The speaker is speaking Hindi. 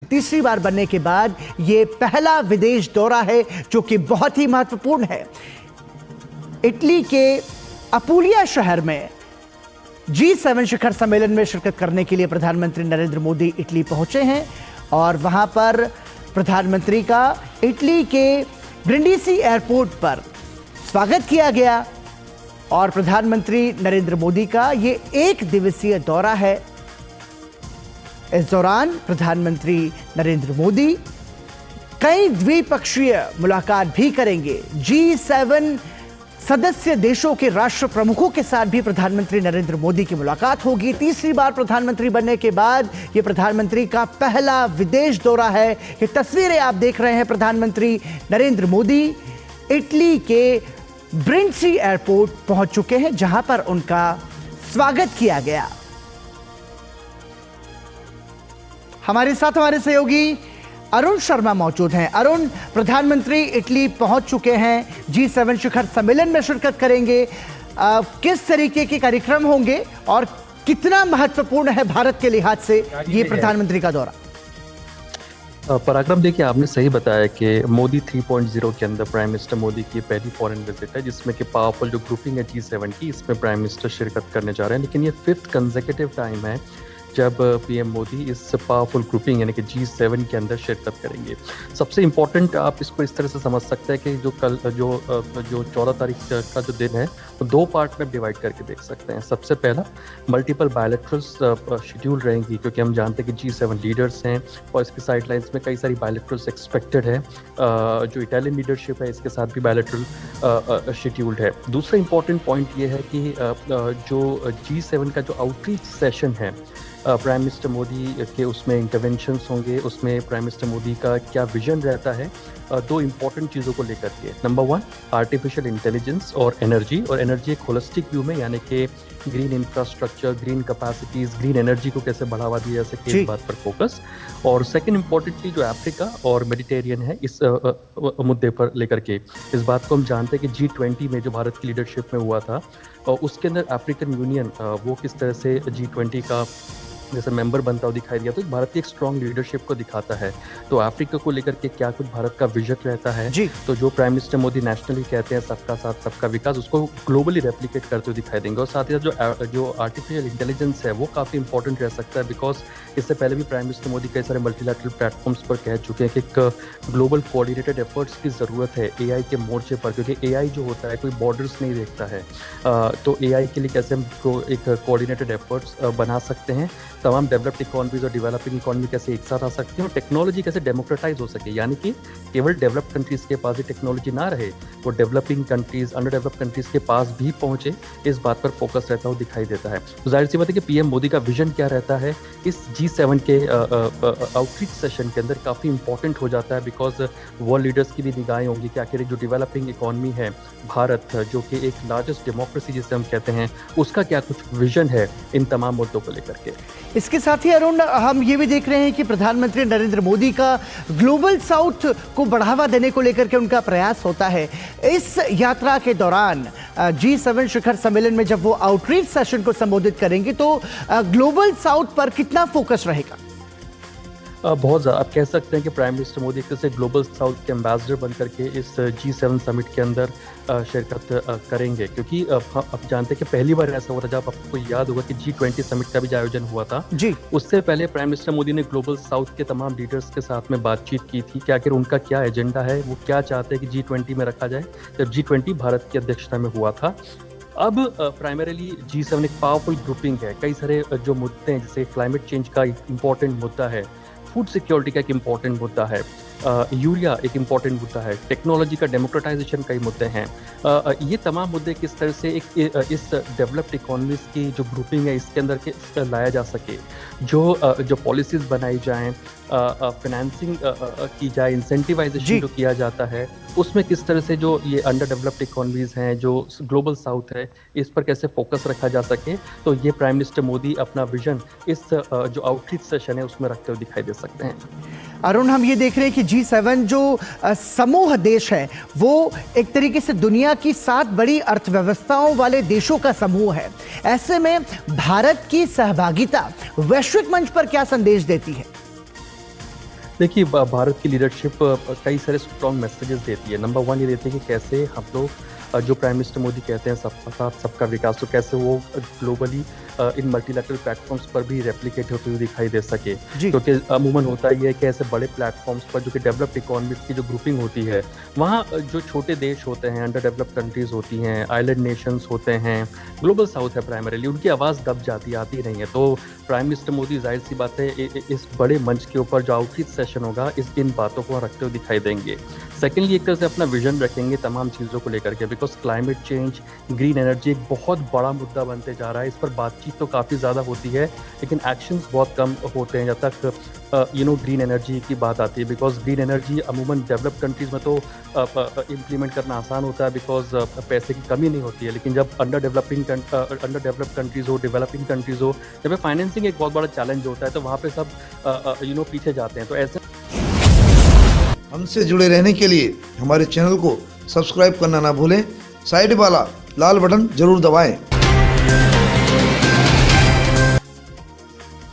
तीसरी बार बनने के बाद ये पहला विदेश दौरा है जो कि बहुत ही महत्वपूर्ण है। इटली के अपुलिया शहर में G7 शिखर सम्मेलन में शिरकत करने के लिए प्रधानमंत्री नरेंद्र मोदी इटली पहुंचे हैं और वहां पर प्रधानमंत्री का इटली के ब्रिंडीसी एयरपोर्ट पर स्वागत किया गया और प्रधानमंत्री नरेंद्र मोदी का ये एक दिवसीय दौरा है। इस दौरान प्रधानमंत्री नरेंद्र मोदी कई द्विपक्षीय मुलाकात भी करेंगे। G7 सदस्य देशों के राष्ट्र प्रमुखों के साथ भी प्रधानमंत्री नरेंद्र मोदी की मुलाकात होगी। तीसरी बार प्रधानमंत्री बनने के बाद यह प्रधानमंत्री का पहला विदेश दौरा है। ये तस्वीरें आप देख रहे हैं, प्रधानमंत्री नरेंद्र मोदी इटली के ब्रिंडीसी एयरपोर्ट पहुंच चुके हैं जहां पर उनका स्वागत किया गया। हमारे साथ हमारे सहयोगी अरुण शर्मा मौजूद हैं। अरुण, प्रधानमंत्री इटली पहुंच चुके हैं, G7 शिखर सम्मेलन में शिरकत करेंगे। किस तरीके के कार्यक्रम होंगे और कितना महत्वपूर्ण है भारत के लिहाज से ये प्रधानमंत्री का दौरा? पराक्रम, देखिए आपने सही बताया कि मोदी 3.0 के अंदर प्राइम मिनिस्टर मोदी की पहली फॉरेन विजिट है जिसमें कि पावरफुल जो ग्रुपिंग है G7 की, इसमें प्राइम मिनिस्टर शिरकत करने जा रहे हैं। लेकिन ये 5th कंसेक्यूटिव टाइम है जब पीएम मोदी इस पावरफुल ग्रुपिंग यानी कि G7 के अंदर शिरकत करेंगे। सबसे इम्पोर्टेंट आप इसको इस तरह से समझ सकते हैं कि जो 14 तारीख का जो दिन है वो 2 पार्ट में डिवाइड करके देख सकते हैं। सबसे पहला मल्टीपल बायलैटरल्स शेड्यूल रहेंगी क्योंकि हम जानते हैं कि G7 लीडर्स हैं और इसकी साइडलाइंस में कई सारी बायलैटरल्स एक्सपेक्टेड है। जो इटालियन लीडरशिप है इसके साथ भी बायलैटरल शेड्यूल्ड है। दूसरा इंपॉर्टेंट पॉइंट ये है कि जो G7 का जो आउटरीच सेशन है प्राइम मिनिस्टर मोदी के, उसमें इंटरवेंशंस होंगे, उसमें प्राइम मिनिस्टर मोदी का क्या विजन रहता है 2 इंपॉर्टेंट चीज़ों को लेकर के। नंबर 1 आर्टिफिशियल इंटेलिजेंस और एनर्जी एक होलिस्टिक व्यू में, यानी कि green infrastructure, green capacities, green energy को कैसे बढ़ावा दिया जा सके, इस बात पर फोकस। और सेकंड इंपॉर्टेंटली जो अफ्रीका और मेडिटेरियन है इस मुद्दे पर लेकर के, इस बात को हम जानते हैं कि G20 में जो भारत की लीडरशिप में हुआ था उसके अंदर अफ्रीकन यूनियन वो किस तरह से G20 का जैसे मेंबर बनता हुआ दिखाई दिया, तो भारत की एक स्ट्रॉन्ग लीडरशिप को दिखाता है। तो अफ्रीका को लेकर के क्या कुछ भारत का विजन रहता है जी। तो जो प्राइम मिनिस्टर मोदी नेशनली कहते हैं सबका साथ सबका विकास, उसको ग्लोबली रेप्लिकेट करते हुए दिखाई देंगे। और साथ ही साथ जो आर्टिफिशियल इंटेलिजेंस है वो काफ़ी इंपॉर्टेंट रह सकता है, बिकॉज इससे पहले भी प्राइम मिनिस्टर मोदी कई सारे मल्टीलैटरल प्लेटफॉर्म्स पर कह चुके हैं कि एक ग्लोबल कोऑर्डिनेटेड एफर्ट्स की ज़रूरत है एआई के मोर्चे पर, क्योंकि एआई जो होता है कोई बॉर्डर्स नहीं देखता है। तो एआई के लिए कैसे हम एक कोऑर्डिनेटेड एफर्ट्स बना सकते हैं, तमाम डेवलप्ड इकोनॉमीज और डेवलपिंग इकोनॉमी कैसे एक साथ आ सकती हैं और टेक्नोलॉजी कैसे डेमोक्रेटाइज हो सके, यानी कि केवल डेवलप्ड कंट्रीज के पास ही टेक्नोलॉजी ना रहे, वो developing countries, under developed countries के पास भी पहुंचे, इस बात पर फोकस रहता हुआ दिखाई देता है। तो जाहिर सी बात है कि पीएम मोदी का विजन क्या रहता है इस G7 के आउटरीच सेशन के अंदर काफ़ी इंपॉर्टेंट हो जाता है, बिकॉज वर्ल्ड लीडर्स की भी निगाहें होंगी कि आखिर जो डेवलपिंग इकोनॉमी है भारत, जो कि एक लार्जेस्ट डेमोक्रेसी जिसे हम कहते हैं, उसका क्या कुछ विजन है इन तमाम मुद्दों को लेकर के। इसके साथ ही अरुण, हम ये भी देख रहे हैं कि प्रधानमंत्री नरेंद्र मोदी का ग्लोबल साउथ को बढ़ावा देने को लेकर के उनका प्रयास होता है। इस यात्रा के दौरान G7 शिखर सम्मेलन में जब वो आउटरीच सेशन को संबोधित करेंगे तो ग्लोबल साउथ पर कितना फोकस रहेगा? बहुत ज़्यादा आप कह सकते हैं कि प्राइम मिनिस्टर मोदी से ग्लोबल साउथ के एम्बेसडर बन करके इस G7 समिट के अंदर शिरकत करेंगे, क्योंकि अब जानते हैं कि पहली बार ऐसा हो रहा है। जब आपको याद होगा कि G20 समिट का भी जो आयोजन हुआ था जी, उससे पहले प्राइम मिनिस्टर मोदी ने ग्लोबल साउथ के तमाम लीडर्स के साथ में बातचीत की थी कि आखिर उनका क्या एजेंडा है, वो क्या चाहते हैं कि G20 में रखा जाए, जब G20 भारत की अध्यक्षता में हुआ था। अब प्राइमरीली G7 एक पावरफुल ग्रुपिंग है, कई सारे जो मुद्दे हैं, जैसे क्लाइमेट चेंज का एक इम्पॉर्टेंट मुद्दा है, फूड सिक्योरिटी का एक इम्पॉर्टेंट मुद्दा है, यूरिया एक इम्पॉर्टेंट मुद्दा है, टेक्नोलॉजी का डेमोक्रेटाइजेशन कई मुद्दे हैं। ये तमाम मुद्दे किस तरह से इस डेवलप्ड इकोनॉमीज की जो ग्रुपिंग है इसके अंदर के लाया जा सके, जो पॉलिसीज बनाई जाएं, फाइनेंसिंग की जाए, इंसेंटिवाइजेशन जो किया जाता है, उसमें किस तरह से जो ये अंडर डेवलप्ड इकोनॉमीज हैं, जो ग्लोबल साउथ है, इस पर कैसे फोकस रखा जा सके। तो ये प्राइम मिनिस्टर मोदी अपना विजन इस जो आउटरीच सेशन है उसमें रखते हुए दिखाई दे सकते हैं। अरुण, हम ये देख रहे हैं कि G7 जो समूह देश है वो एक तरीके से दुनिया की 7 बड़ी अर्थव्यवस्थाओं वाले देशों का समूह है। ऐसे में भारत की सहभागिता वैश्विक मंच पर क्या संदेश देती है? देखिए भारत की लीडरशिप कई सारे स्ट्रॉन्ग मैसेजेस देती है। नंबर वन ये देती है कि कैसे हम लोग जो प्राइम मिनिस्टर मोदी कहते हैं सबका साथ सबका विकास, तो कैसे वो ग्लोबली इन मल्टीलैटरल प्लेटफॉर्म्स पर भी रेप्लिकेट होते हुए दिखाई दे सके। जी। क्योंकि अमूमन होता ही है कि ऐसे बड़े प्लेटफॉर्म्स पर जो कि डेवलप्ड इकोनॉमीज की जो ग्रुपिंग होती है, वहाँ जो छोटे देश होते हैं, अंडर डेवलप्ड कंट्रीज होती हैं, आइलैंड नेशंस होते हैं, ग्लोबल साउथ है प्राइमरीली, उनकी आवाज़ दब जाती आती नहीं है। तो प्राइम मिनिस्टर मोदी जाहिर सी बात है इस बड़े मंच के ऊपर जो आउटरीच सेशन होगा इस इन बातों को रखते हुए दिखाई देंगे। सेकेंडली एक तरह से अपना विजन रखेंगे तमाम चीज़ों को लेकर के, because climate change, green energy एक बहुत बड़ा मुद्दा बनते जा रहा है। इस पर बातचीत तो काफ़ी ज़्यादा होती है लेकिन एक्शंस बहुत कम होते हैं जब तक ग्रीन एनर्जी की बात आती है। बिकॉज ग्रीन एनर्जी अमूमन डेवलप्ड कंट्रीज़ में तो इम्प्लीमेंट करना आसान होता है बिकॉज पैसे की कमी नहीं होती है, लेकिन जब अंडर डेवलप्ड कंट्रीज़ हो, डेवलपिंग कंट्रीज़ हो, जब फाइनेंसिंग एक बहुत बड़ा चैलेंज होता है तो वहाँ पे सब पीछे जाते हैं। तो ऐसे हमसे जुड़े रहने के लिए हमारे चैनल को सब्सक्राइब करना ना भूलें, साइड वाला लाल बटन जरूर दबाएं।